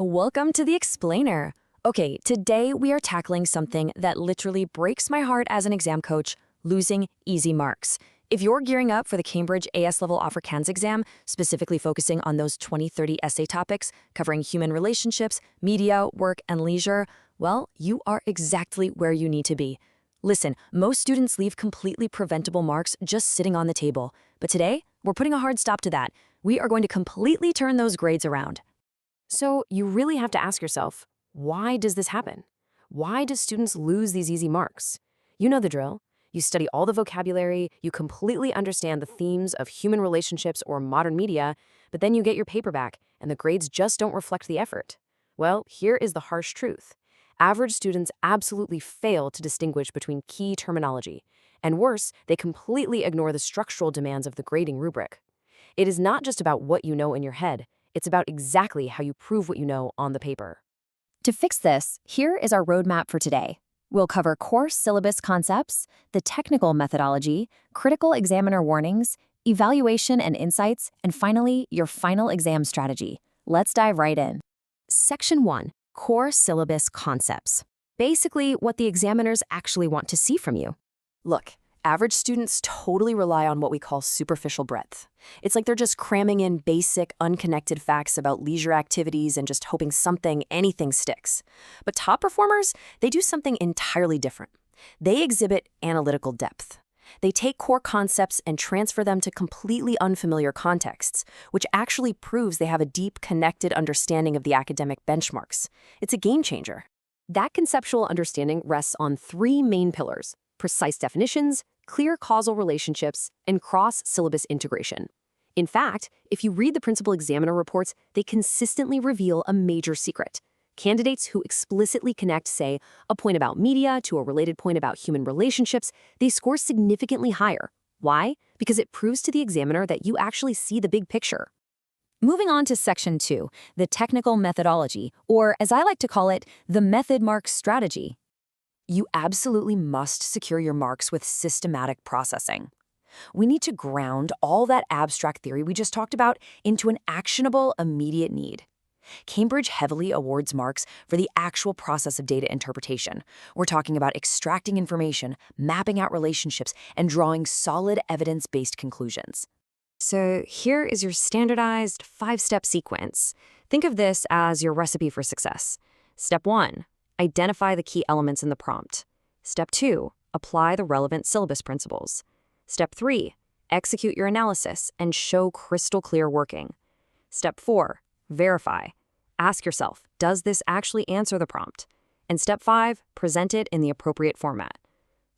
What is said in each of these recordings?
Welcome to the Explainer. Okay, today we are tackling something that literally breaks my heart as an exam coach, losing easy marks. If you're gearing up for the Cambridge AS Level Afrikaans exam, specifically focusing on those 20-30 essay topics covering human relationships, media, work, and leisure, well, you are exactly where you need to be. Listen, most students leave completely preventable marks just sitting on the table. But today, we're putting a hard stop to that. We are going to completely turn those grades around. So you really have to ask yourself, why does this happen? Why do students lose these easy marks? You know the drill. You study all the vocabulary, you completely understand the themes of human relationships or modern media, but then you get your paper back and the grades just don't reflect the effort. Well, here is the harsh truth. Average students absolutely fail to distinguish between key terminology. And worse, they completely ignore the structural demands of the grading rubric. It is not just about what you know in your head. It's about exactly how you prove what you know on the paper. To fix this, here is our roadmap for today. We'll cover course syllabus concepts, the technical methodology, critical examiner warnings, evaluation and insights, and finally, your final exam strategy. Let's dive right in. Section 1. Core syllabus concepts. Basically, what the examiners actually want to see from you. Look, average students totally rely on what we call superficial breadth. It's like they're just cramming in basic, unconnected facts about leisure activities and just hoping anything sticks. But top performers, they do something entirely different. They exhibit analytical depth. They take core concepts and transfer them to completely unfamiliar contexts, which actually proves they have a deep, connected understanding of the academic benchmarks. It's a game changer. That conceptual understanding rests on three main pillars: precise definitions, clear causal relationships, and cross-syllabus integration. In fact, if you read the principal examiner reports, they consistently reveal a major secret. Candidates who explicitly connect, say, a point about media to a related point about human relationships, they score significantly higher. Why? Because it proves to the examiner that you actually see the big picture. Moving on to Section 2, the technical methodology, or as I like to call it, the method mark strategy. You absolutely must secure your marks with systematic processing. We need to ground all that abstract theory we just talked about into an actionable, immediate need. Cambridge heavily awards marks for the actual process of data interpretation. We're talking about extracting information, mapping out relationships, and drawing solid evidence-based conclusions. So here is your standardized 5-step sequence. Think of this as your recipe for success. Step 1. Identify the key elements in the prompt. Step 2. Apply the relevant syllabus principles. Step 3. Execute your analysis and show crystal clear working. Step 4. Verify. Ask yourself, does this actually answer the prompt? And Step 5. Present it in the appropriate format.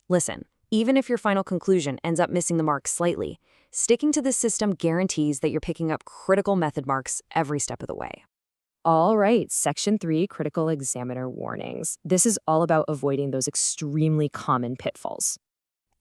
Listen, even if your final conclusion ends up missing the mark slightly, sticking to this system guarantees that you're picking up critical method marks every step of the way. All right, Section 3, Critical Examiner Warnings. This is all about avoiding those extremely common pitfalls.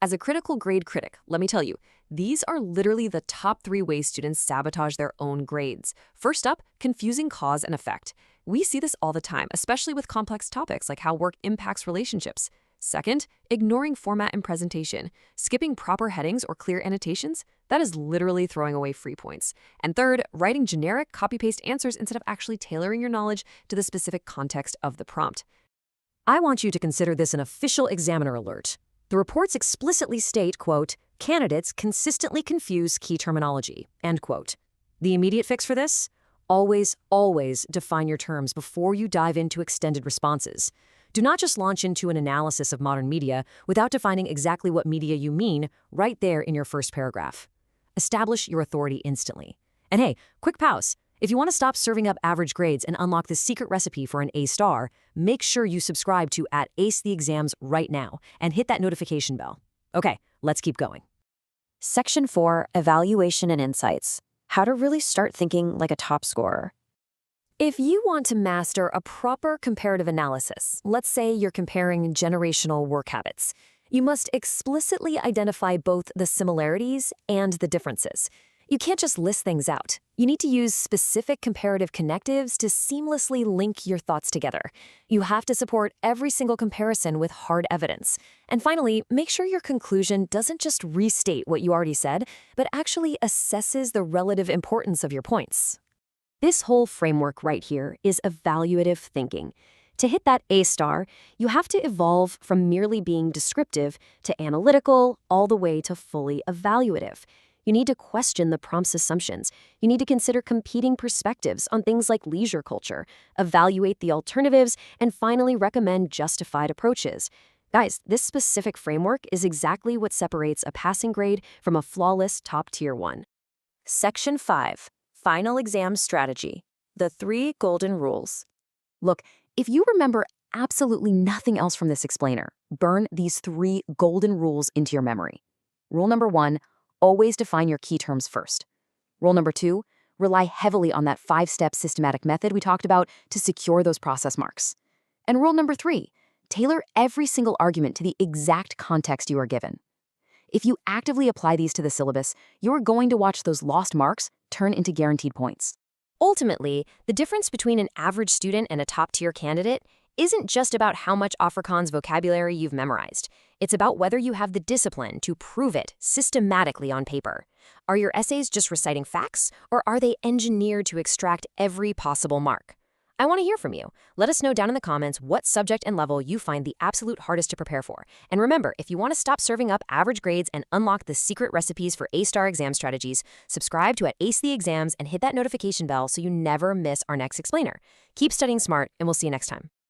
As a critical grade critic, let me tell you, these are literally the top 3 ways students sabotage their own grades. First up, confusing cause and effect. We see this all the time, especially with complex topics like how work impacts relationships. Second, ignoring format and presentation. Skipping proper headings or clear annotations, that is literally throwing away free points. And third, writing generic copy-paste answers instead of actually tailoring your knowledge to the specific context of the prompt. I want you to consider this an official examiner alert. The reports explicitly state, quote, candidates consistently confuse key terminology, end quote. The immediate fix for this? Always, always define your terms before you dive into extended responses. Do not just launch into an analysis of modern media without defining exactly what media you mean right there in your first paragraph. Establish your authority instantly. And hey, quick pause. If you want to stop serving up average grades and unlock the secret recipe for an A-star, make sure you subscribe to @AceTheExams right now and hit that notification bell. Okay, let's keep going. Section 4, evaluation and insights. How to really start thinking like a top scorer. If you want to master a proper comparative analysis, let's say you're comparing generational work habits, you must explicitly identify both the similarities and the differences. You can't just list things out. You need to use specific comparative connectives to seamlessly link your thoughts together. You have to support every single comparison with hard evidence. And finally, make sure your conclusion doesn't just restate what you already said, but actually assesses the relative importance of your points. This whole framework right here is evaluative thinking. To hit that A star, you have to evolve from merely being descriptive to analytical, all the way to fully evaluative. You need to question the prompt's assumptions. You need to consider competing perspectives on things like leisure culture, evaluate the alternatives, and finally recommend justified approaches. Guys, this specific framework is exactly what separates a passing grade from a flawless top-tier one. Section 5. Final Exam Strategy. The 3 Golden Rules. Look, if you remember absolutely nothing else from this explainer, burn these 3 golden rules into your memory. Rule number 1, always define your key terms first. Rule number 2, rely heavily on that 5-step systematic method we talked about to secure those process marks. And rule number 3, tailor every single argument to the exact context you are given. If you actively apply these to the syllabus, you're going to watch those lost marks turn into guaranteed points. Ultimately, the difference between an average student and a top-tier candidate isn't just about how much Afrikaans vocabulary you've memorized. It's about whether you have the discipline to prove it systematically on paper. Are your essays just reciting facts, or are they engineered to extract every possible mark? I want to hear from you. Let us know down in the comments what subject and level you find the absolute hardest to prepare for. And remember, if you want to stop serving up average grades and unlock the secret recipes for A-star exam strategies, subscribe to @Ace the Exams and hit that notification bell so you never miss our next explainer. Keep studying smart, and we'll see you next time.